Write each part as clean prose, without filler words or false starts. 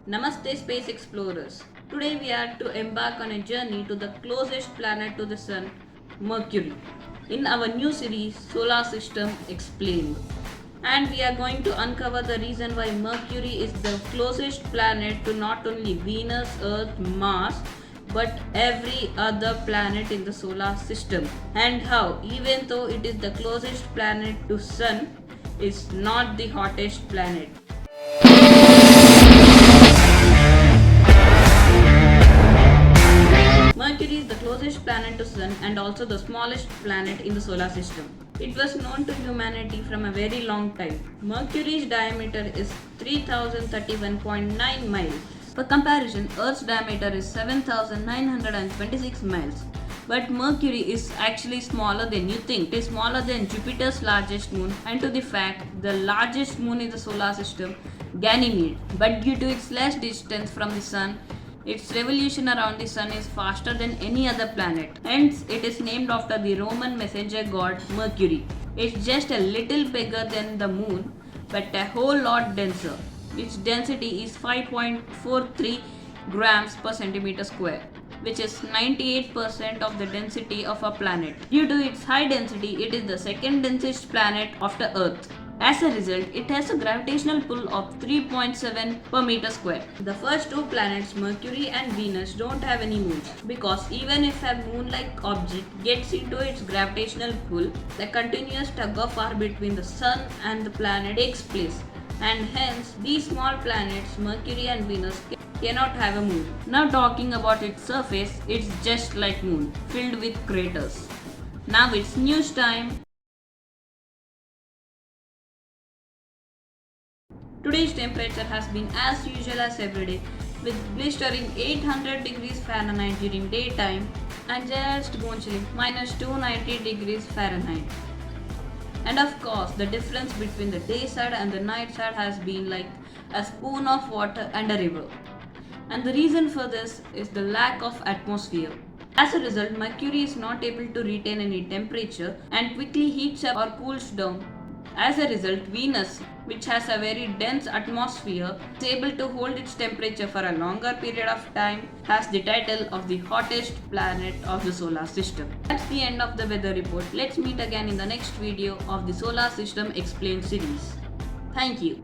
Namaste Space Explorers. Today we are to embark on a journey to the closest planet to the Sun, Mercury, in our new series Solar System Explained. And we are going to uncover the reason why Mercury is the closest planet to not only Venus, Earth, Mars, but every other planet in the solar system, and how, even though it is the closest planet to Sun, is not the hottest planet. Mercury is the closest planet to Sun and also the smallest planet in the solar system. It was known to humanity from a very long time. Mercury's diameter is 3031.9 miles. For comparison, Earth's diameter is 7926 miles. But Mercury is actually smaller than you think. It is smaller than Jupiter's largest moon, and to the fact, the largest moon in the solar system, Ganymede. But due to its less distance from the Sun, its revolution around the Sun is faster than any other planet. Hence, it is named after the Roman messenger god Mercury. It's just a little bigger than the Moon, but a whole lot denser. Its density is 5.43 grams per centimeter square, which is 98% of the density of a planet. Due to its high density, it is the second densest planet after Earth. As a result, it has a gravitational pull of 3.7 per meter square. The first two planets, Mercury and Venus, don't have any moons because even if a moon-like object gets into its gravitational pull, the continuous tug of war between the Sun and the planet takes place, and hence these small planets, Mercury and Venus, cannot have a moon. Now talking about its surface, it's just like Moon, filled with craters. Now it's news time. Today's temperature has been as usual as every day, with blistering 800 degrees Fahrenheit during daytime and just bone chilling minus 290 degrees Fahrenheit. And of course, the difference between the day side and the night side has been like a spoon of water and a river. And the reason for this is the lack of atmosphere. As a result, Mercury is not able to retain any temperature and quickly heats up or cools down. As a result, Venus, which has a very dense atmosphere, is able to hold its temperature for a longer period of time, has the title of the hottest planet of the solar system. That's the end of the weather report. Let's meet again in the next video of the Solar System Explained series. Thank you.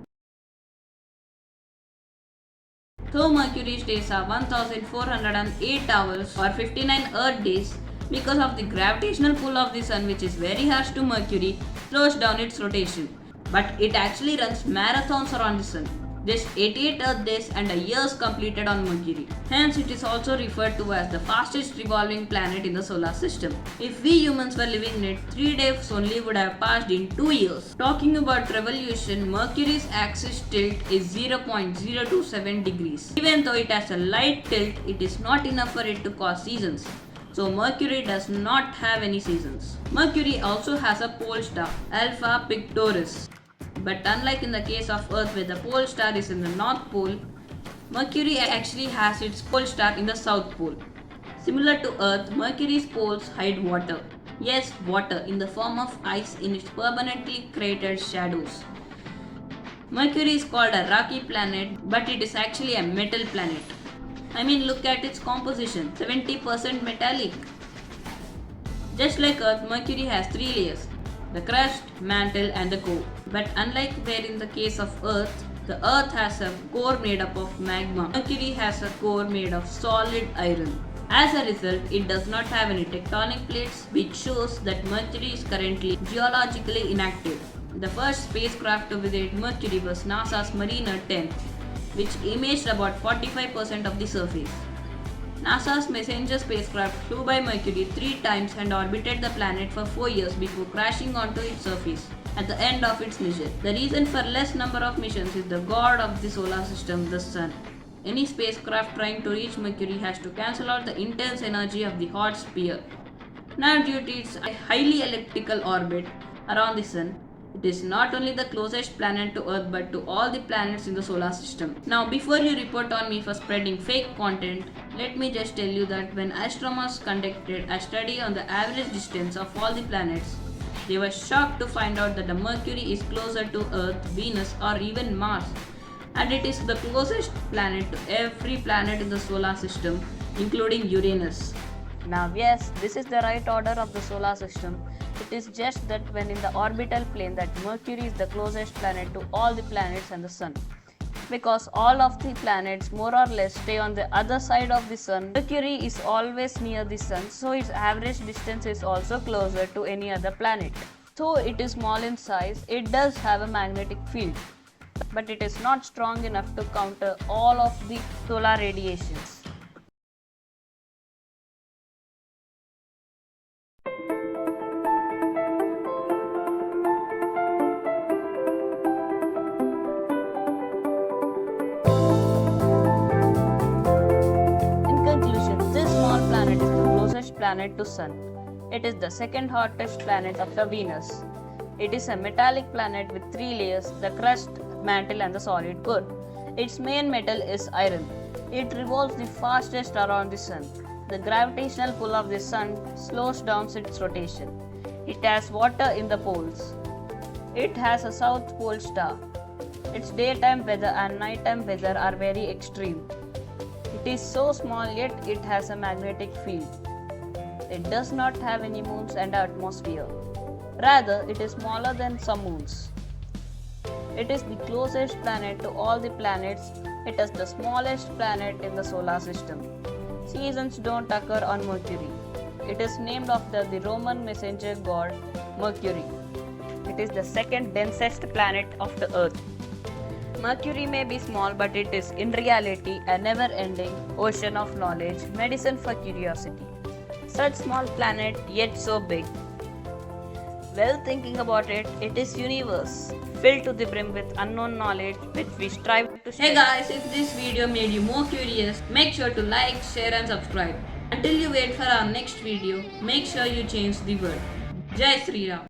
Though Mercury's days are 1408 hours or 59 Earth days, because of the gravitational pull of the Sun, which is very harsh to Mercury, slows down its rotation. But it actually runs marathons around the Sun. Just 88 Earth days and a year's completed on Mercury. Hence, it is also referred to as the fastest revolving planet in the solar system. If we humans were living in it, 3 days only would have passed in 2 years. Talking about revolution, Mercury's axis tilt is 0.027 degrees. Even though it has a light tilt, it is not enough for it to cause seasons. So Mercury does not have any seasons. Mercury also has a pole star, Alpha Pictoris. But unlike in the case of Earth where the pole star is in the North Pole, Mercury actually has its pole star in the South Pole. Similar to Earth, Mercury's poles hide water. Yes, water in the form of ice in its permanently cratered shadows. Mercury is called a rocky planet, but it is actually a metal planet. I mean, look at its composition, 70% metallic. Just like Earth, Mercury has 3 layers, the crust, mantle and the core. But unlike where in the case of Earth, the Earth has a core made up of magma. Mercury has a core made of solid iron. As a result, it does not have any tectonic plates, which shows that Mercury is currently geologically inactive. The first spacecraft to visit Mercury was NASA's Mariner 10, which imaged about 45% of the surface. NASA's Messenger spacecraft flew by Mercury 3 times and orbited the planet for 4 years before crashing onto its surface at the end of its mission. The reason for less number of missions is the god of the solar system, the Sun. Any spacecraft trying to reach Mercury has to cancel out the intense energy of the hot sphere. Now, due to its highly elliptical orbit around the Sun, it is not only the closest planet to Earth but to all the planets in the solar system. Now, before you report on me for spreading fake content, let me just tell you that when astronomers conducted a study on the average distance of all the planets, they were shocked to find out that the Mercury is closer to Earth, Venus or even Mars and it is the closest planet to every planet in the solar system, including Uranus. Now, yes, this is the right order of the solar system. It is just that when in the orbital plane that Mercury is the closest planet to all the planets and the Sun. Because all of the planets more or less stay on the other side of the Sun, Mercury is always near the Sun, so its average distance is also closer to any other planet. Though it is small in size, it does have a magnetic field, but it is not strong enough to counter all of the solar radiations. In conclusion, this small planet is the closest planet to Sun. It is the second hottest planet after Venus. It is a metallic planet with three layers: the crust, mantle and the solid core. Its main metal is iron. It revolves the fastest around the Sun. The gravitational pull of the Sun slows down its rotation. It has water in the poles. It has a south pole star. Its daytime weather and nighttime weather are very extreme. It is so small yet it has a magnetic field. It does not have any moons and atmosphere. Rather, it is smaller than some moons. It is the closest planet to all the planets. It is the smallest planet in the solar system. Seasons don't occur on Mercury. It is named after the Roman messenger god Mercury. It is the second densest planet of the Earth. Mercury may be small, but it is in reality a never-ending ocean of knowledge, medicine for curiosity. Such small planet, yet so big. Well, thinking about it, it is universe, filled to the brim with unknown knowledge which we strive to study. Hey guys, if this video made you more curious, make sure to like, share and subscribe. Until you wait for our next video, make sure you change the world. Jai Sri Ram.